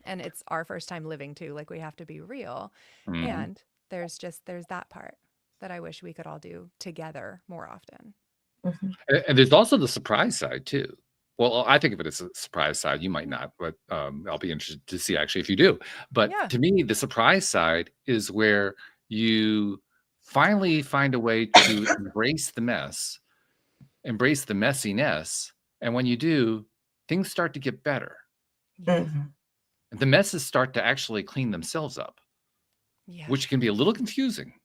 And it's our first time living too. Like, we have to be real. Mhm. And there's that part that I wish we could all do together more often. And there's also the surprise side too. Well, I think of it as a surprise side. You might not, but I'll be interested to see actually if you do. But Yeah. to me, the surprise side is where you finally find a way to embrace the mess, embrace the messiness. And when you do, things start to get better. Yeah. And the messes start to actually clean themselves up, Yeah. which can be a little confusing.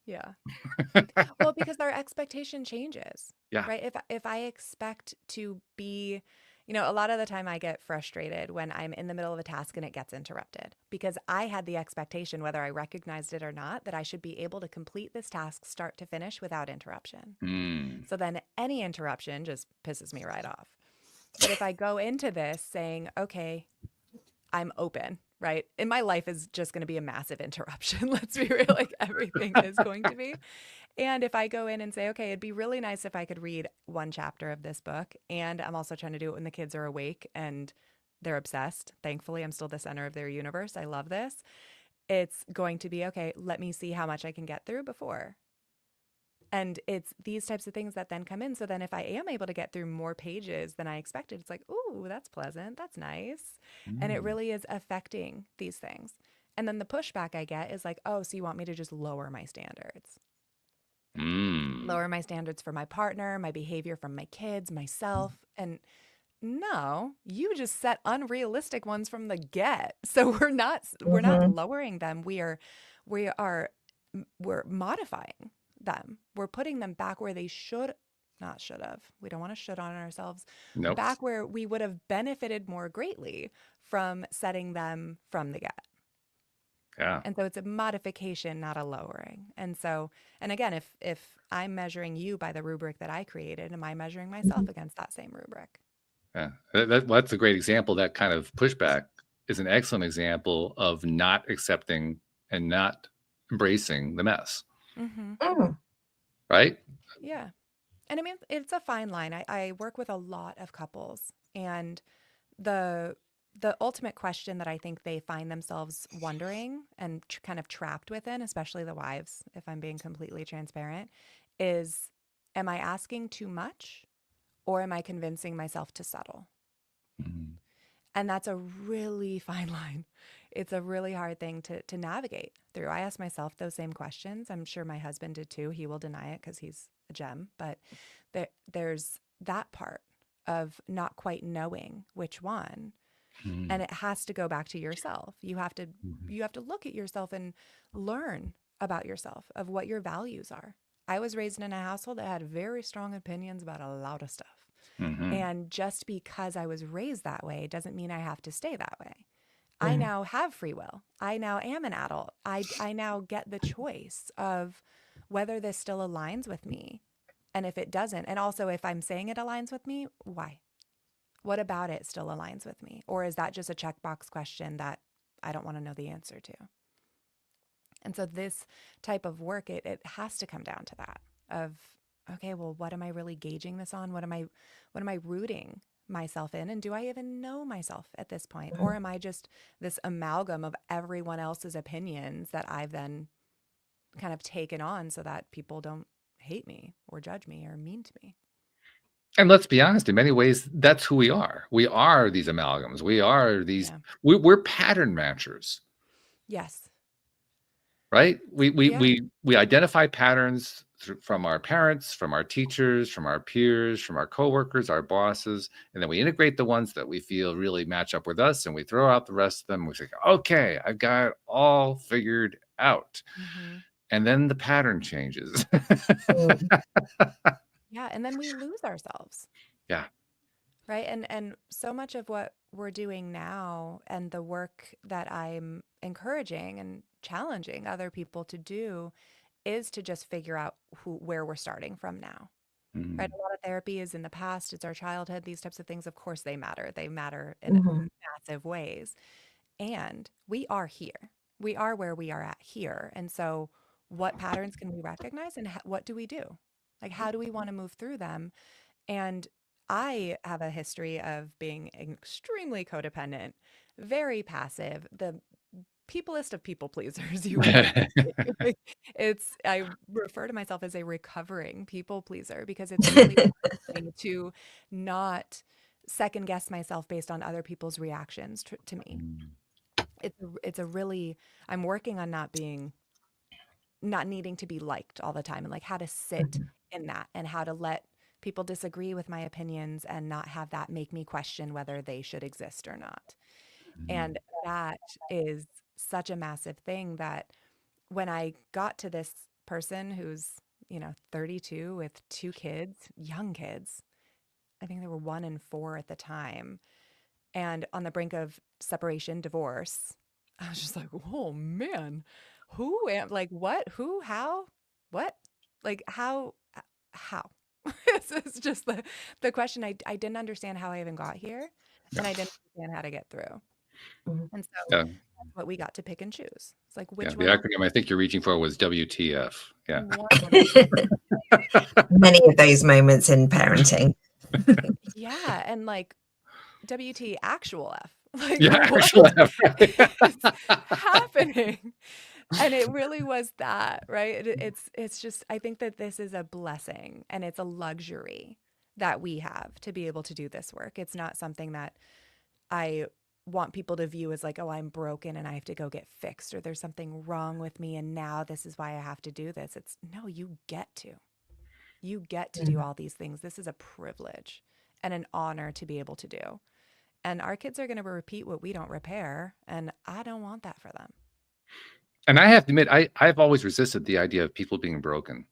Yeah. Well, because our expectation changes, Yeah. right? If I expect to be, a lot of the time I get frustrated when I'm in the middle of a task and it gets interrupted, because I had the expectation, whether I recognized it or not, that I should be able to complete this task start to finish without interruption. Mm. So then any interruption just pisses me right off. But if I go into this saying, okay, I'm open, right? And my life is just going to be a massive interruption. Let's be real, like everything is going to be. And if I go in and say, okay, it'd be really nice if I could read one chapter of this book, and I'm also trying to do it when the kids are awake and they're obsessed. Thankfully, I'm still the center of their universe. I love this. It's going to be, okay, let me see how much I can get through before. And it's these types of things that then come in. So then if I am able to get through more pages than I expected, it's like, ooh, that's pleasant. That's nice. And it really is affecting these things. And then the pushback I get is like, oh, so you want me to just lower my standards? Lower my standards for my partner, my behavior from my kids, myself. And no, you just set unrealistic ones from the get. So we're not lowering them. We're modifying them. We're putting them back where they not should have. We don't want to should on ourselves. Nope. Back where we would have benefited more greatly from setting them from the get. Yeah. And so it's a modification, not a lowering. And again, if I'm measuring you by the rubric that I created, am I measuring myself against that same rubric? Yeah. That's a great example. That kind of pushback is an excellent example of not accepting and not embracing the mess. Right? Yeah. And I mean, it's a fine line. I work with a lot of couples, and the ultimate question that I think they find themselves wondering and kind of trapped within, especially the wives, if I'm being completely transparent, is, am I asking too much, or am I convincing myself to settle? And that's a really fine line. It's a really hard thing to navigate through. I ask myself those same questions. I'm sure my husband did too. He will deny it because he's a gem. But there's that part of not quite knowing which one. And it has to go back to yourself. You have to look at yourself and learn about yourself, of what your values are. I was raised in a household that had very strong opinions about a lot of stuff. And just because I was raised that way doesn't mean I have to stay that way. I now have free will. I now am an adult. I now get the choice of whether this still aligns with me. And if it doesn't, and also if I'm saying it aligns with me, why? What about it still aligns with me? Or is that just a checkbox question that I don't want to know the answer to? And so this type of work, it has to come down to that of, okay, well, what am I really gauging this on? What am I rooting myself in? And do I even know myself at this point? Or am I just this amalgam of everyone else's opinions that I've then kind of taken on so that people don't hate me or judge me or mean to me? And let's be honest, in many ways, that's who we are. We are these amalgams. We are these, we're pattern matchers. Yes. Right? We identify patterns from our parents, from our teachers, from our peers, from our coworkers, our bosses, and then we integrate the ones that we feel really match up with us, and we throw out the rest of them. We say, okay, I've got it all figured out. And then the pattern changes. Yeah, and then we lose ourselves. Yeah. Right? And so much of what we're doing now and the work that I'm encouraging and challenging other people to do is to just figure out where we're starting from now. Right? A lot of therapy is in the past, it's our childhood, these types of things. Of course, they matter. They matter in massive ways. And we are here. We are where we are at here. And so what patterns can we recognize, and what do we do? Like, how do we want to move through them? And I have a history of being extremely codependent, very passive, the peoplest of people pleasers, you would like to say. Like, I refer to myself as a recovering people pleaser because it's really challenging to not second guess myself based on other people's reactions to me. It's a really, I'm working on not needing to be liked all the time, and like how to sit in that and how to let people disagree with my opinions and not have that make me question whether they should exist or not. And that is such a massive thing that when I got to this person who's, 32 with 2 kids, young kids, I think they were 1 and 4 at the time, and on the brink of separation, divorce, I was just like, oh man, like, what, who, how, what, like, how? This is just the question. I didn't understand how I even got here, and I didn't understand how to get through. And so Yeah. that's what we got to pick and choose. It's like, Yeah. which The one? acronym I think you're reaching for was WTF. Yeah. Many of those moments in parenting. Yeah. And like WT actual F. Like, Yeah. what Actually, is happening? And it really was that, right? It's just, I think that this is a blessing and it's a luxury that we have to be able to do this work. It's not something that I want people to view as like, oh, I'm broken and I have to go get fixed, or there's something wrong with me and now this is why I have to do this. It's no, you get to. You get to do all these things. This is a privilege and an honor to be able to do. And our kids are going to repeat what we don't repair, and I don't want that for them. And I have to admit, I've always resisted the idea of people being broken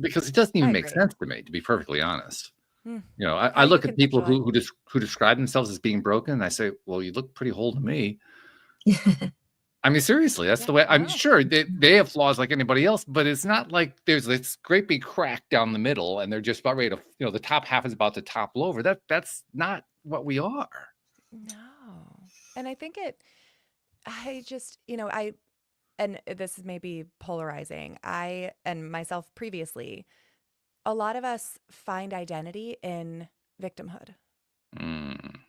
because it doesn't even make sense to me, to be perfectly honest. I look at people who describe themselves as being broken, and I say, well, you look pretty whole to me. I mean, seriously, that's the way. I'm sure they have flaws like anybody else, but it's not like there's this great big crack down the middle and they're just about ready to, the top half is about to topple over. That's not what we are. No. And I think and this may be polarizing. I and myself previously, a lot of us find identity in victimhood.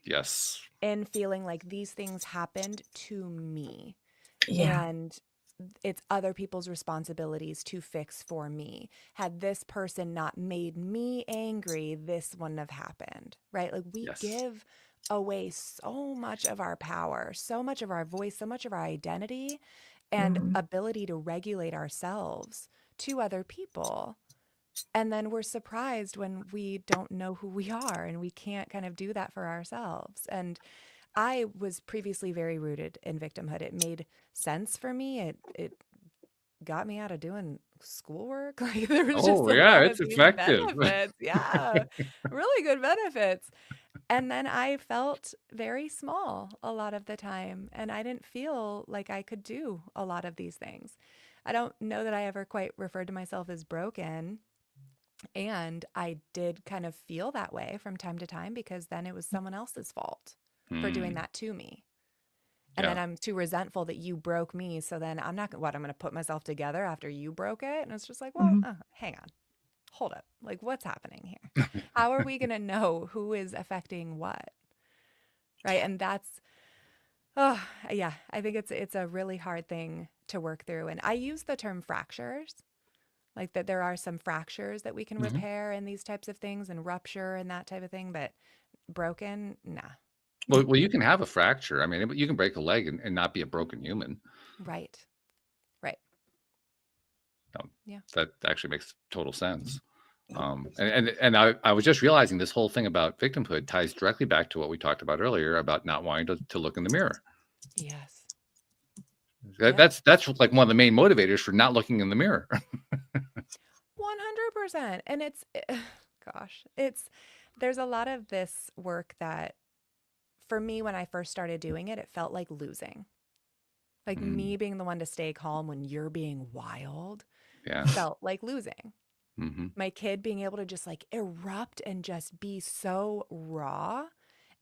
Yes. In feeling like these things happened to me. Yeah. And it's other people's responsibilities to fix for me. Had this person not made me angry, this wouldn't have happened, right? Like we give away so much of our power, so much of our voice, so much of our identity and ability to regulate ourselves to other people. And then we're surprised when we don't know who we are and we can't kind of do that for ourselves. And I was previously very rooted in victimhood. It made sense for me. It got me out of doing schoolwork. Like there was just a lot it's of these effective. benefits. Yeah, really good benefits. And then I felt very small a lot of the time, and I didn't feel like I could do a lot of these things. I don't know that I ever quite referred to myself as broken. And I did kind of feel that way from time to time because then it was someone else's fault for doing that to me. And then I'm too resentful that you broke me. So then I'm not, I'm going to put myself together after you broke it. And it's just like, well, hang on, hold up. Like, what's happening here? How are we going to know who is affecting what? Right. And that's, I think it's a really hard thing to work through. And I use the term fractures, like that there are some fractures that we can repair in these types of things and rupture and that type of thing. But broken, nah. Well, you can have a fracture. I mean, you can break a leg and not be a broken human. Right. That actually makes total sense. And I was just realizing this whole thing about victimhood ties directly back to what we talked about earlier about not wanting to look in the mirror. Yes. That's like one of the main motivators for not looking in the mirror. 100%. And there's a lot of this work that for me, when I first started doing it, it felt like losing. Like me being the one to stay calm when you're being wild felt like losing. My kid being able to just like erupt and just be so raw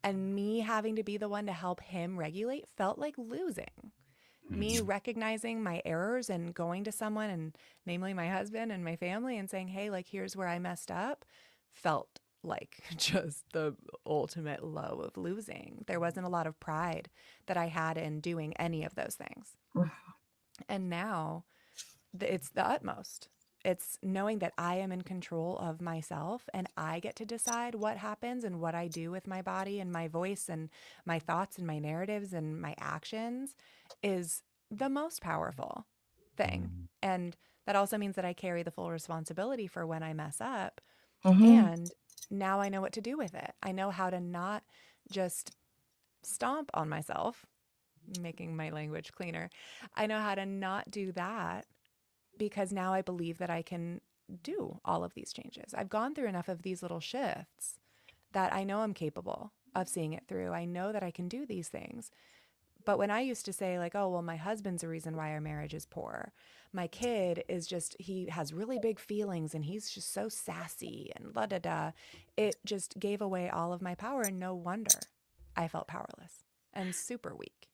and me having to be the one to help him regulate felt like losing. Me recognizing my errors and going to someone, and namely my husband and my family, and saying, hey, like, here's where I messed up, felt like just the ultimate low of losing. There wasn't a lot of pride that I had in doing any of those things. And now it's the utmost. It's knowing that I am in control of myself and I get to decide what happens and what I do with my body and my voice and my thoughts and my narratives and my actions is the most powerful thing. And that also means that I carry the full responsibility for when I mess up. And now I know what to do with it. I know how to not just stomp on myself, making my language cleaner. I know how to not do that because now I believe that I can do all of these changes. I've gone through enough of these little shifts that I know I'm capable of seeing it through. I know that I can do these things. But when I used to say like, oh, well, my husband's the reason why our marriage is poor. My kid is just, he has really big feelings and he's just so sassy and la da da. It just gave away all of my power. And no wonder I felt powerless and super weak.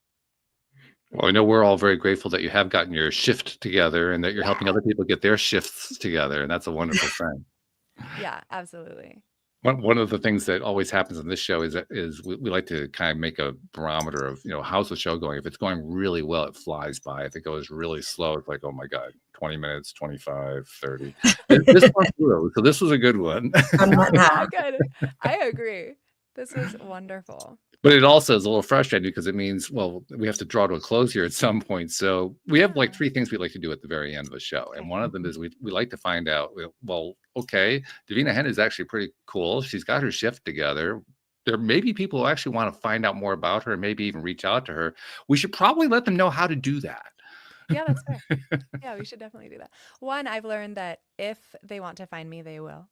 Well, I know we're all very grateful that you have gotten your shift together and that you're helping other people get their shifts together. And that's a wonderful thing. Yeah, absolutely. One of the things that always happens on this show is we like to kind of make a barometer of, how's the show going? If it's going really well, it flies by. If it goes really slow, it's like, oh my God, 20 minutes, 25, 30. This one flew, so this was a good one. Good. I agree. This was wonderful. But it also is a little frustrating because it means, well, we have to draw to a close here at some point. So we have like 3 things we like to do at the very end of a show. And one of them is we like to find out, well, okay, Davina Hehn is actually pretty cool. She's got her shift together. There may be people who actually want to find out more about her and maybe even reach out to her. We should probably let them know how to do that. Yeah, that's fair. Yeah, we should definitely do that. One, I've learned that if they want to find me, they will.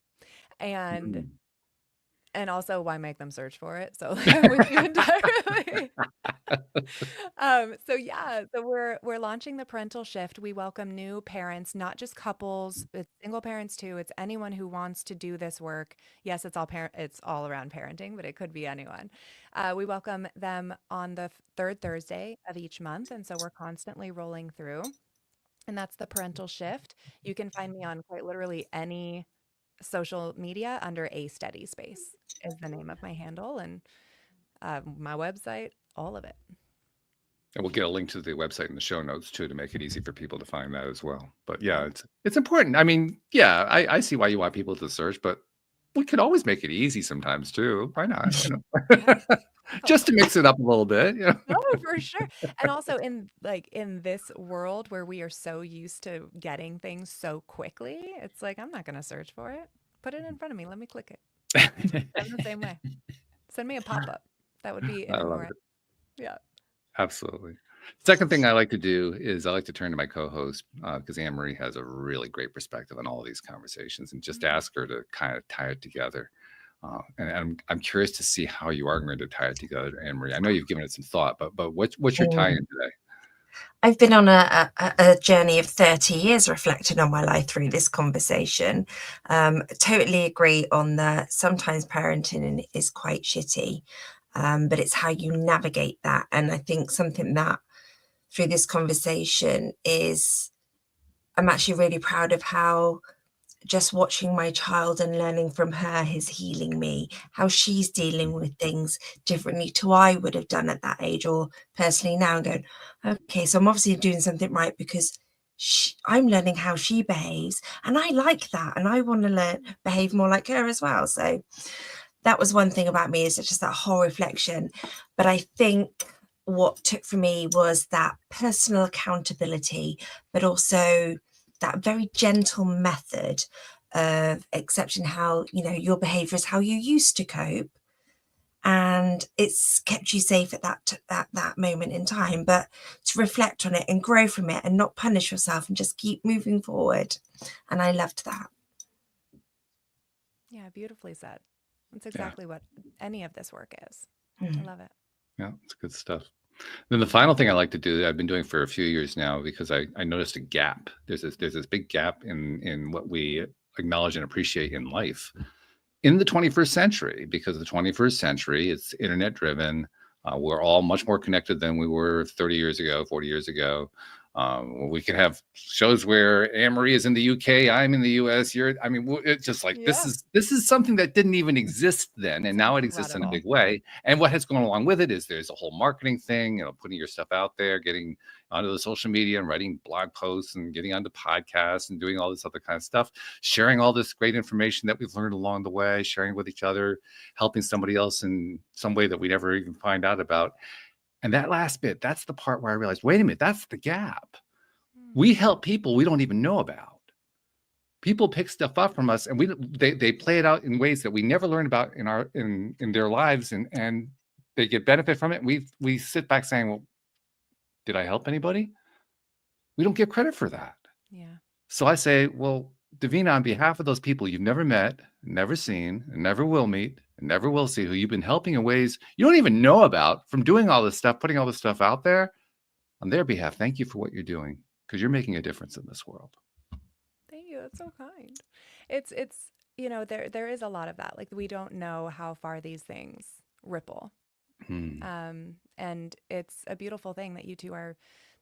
And also, why make them search for it? So I'm with you entirely. So we're launching the parental shift. We welcome new parents, not just couples. It's single parents too. It's anyone who wants to do this work. Yes, it's all around parenting, but it could be anyone. We welcome them on the 3rd Thursday of each month, and so we're constantly rolling through. And that's the parental shift. You can find me on quite literally any social media under A Steady Space is the name of my handle, and my website, all of it. And we'll get a link to the website in the show notes too to make it easy for people to find that as well. But yeah, it's important. I mean, yeah, I see why you want people to search, but we could always make it easy sometimes too. Why not? Just to mix it up a little bit. No, for sure. And also in this world where we are so used to getting things so quickly, it's like, I'm not going to search for it. Put it in front of me. Let me click it. I'm the same way. Send me a pop-up. That would be even more. Yeah. Absolutely. Second thing I like to do is I like to turn to my co-host because Anne-Marie has a really great perspective on all of these conversations and just ask her to kind of tie it together. And I'm curious to see how you are going to tie it together, Anne-Marie. I know you've given it some thought, but what's your tie-in today? I've been on a journey of 30 years reflecting on my life through this conversation. Totally agree on that. Sometimes parenting is quite shitty, but it's how you navigate that. And I think something that through this conversation is I'm actually really proud of how just watching my child and learning from her is healing me, how she's dealing with things differently to I would have done at that age, or personally now going, okay, so I'm obviously doing something right because I'm learning how she behaves and I like that and I want to behave more like her as well. So that was one thing about me, is just that whole reflection. But I think what took for me was that personal accountability, but also that very gentle method of accepting how, your behavior is how you used to cope. And it's kept you safe at that moment in time, but to reflect on it and grow from it and not punish yourself and just keep moving forward. And I loved that. Yeah, beautifully said. That's exactly what any of this work is. I love it. Yeah, it's good stuff. Then the final thing I like to do that I've been doing for a few years now, because I noticed a gap. There's this big gap in what we acknowledge and appreciate in life in the 21st century, because the 21st century, it's internet driven. We're all much more connected than we were 30 years ago, 40 years ago. We could have shows where Anne-Marie is in the UK, I'm in the US. It's just like this is something that didn't even exist then, and now it exists in a big way. And what has gone along with it is there's a whole marketing thing, putting your stuff out there, getting onto the social media and writing blog posts and getting onto podcasts and doing all this other kind of stuff, sharing all this great information that we've learned along the way, sharing with each other, helping somebody else in some way that we never even find out about. And that last bit, that's the part where I realized, wait a minute, that's the gap. We help people we don't even know about. People pick stuff up from us, and they play it out in ways that we never learn about in their lives, and they get benefit from it. We sit back saying, well, did I help anybody? We don't get credit for that. Yeah. So I say, well, Davina, on behalf of those people you've never met, never seen, and never will meet, and never will see, who you've been helping in ways you don't even know about, from doing all this stuff, putting all this stuff out there, on their behalf, thank you for what you're doing, because you're making a difference in this world. Thank you. That's so kind. It's there is a lot of that. Like, we don't know how far these things ripple. And it's a beautiful thing that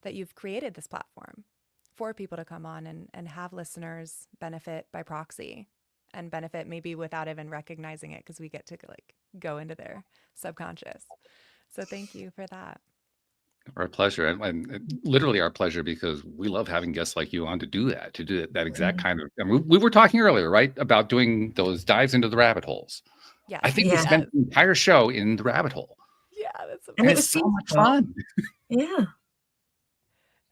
that you've created this platform for people to come on and have listeners benefit by proxy, and benefit maybe without even recognizing it, because we get to go into their subconscious. So thank you for that. Our pleasure, and literally our pleasure, because we love having guests like you on to do that exact kind of. We were talking earlier, right, about doing those dives into the rabbit holes. Yeah, I think we spent the entire show in the rabbit hole. Yeah, that's and it was so much fun. Yeah.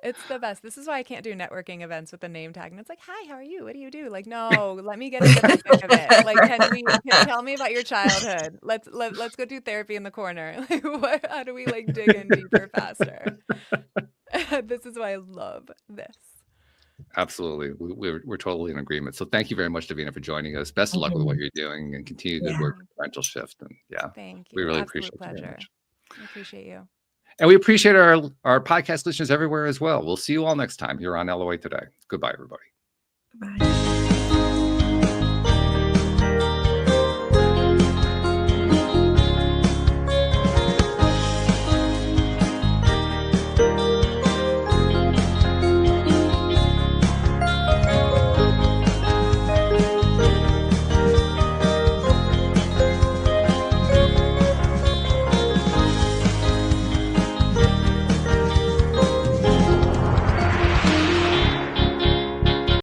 It's the best. This is why I can't do networking events with a name tag. And it's like, hi, how are you? What do you do? Like, no, let me get into the thick of it. Like, can you tell me about your childhood? Let's go do therapy in the corner. Like, how do we dig in deeper, faster? This is why I love this. Absolutely. We're totally in agreement. So thank you very much, Davina, for joining us. Best of luck with what you're doing, and continue good work with Parental Shift. And thank you. We really Absolute appreciate it. Pleasure. Very much. I appreciate you. And we appreciate our podcast listeners everywhere as well. We'll see you all next time here on LOA Today. Goodbye, everybody. Bye.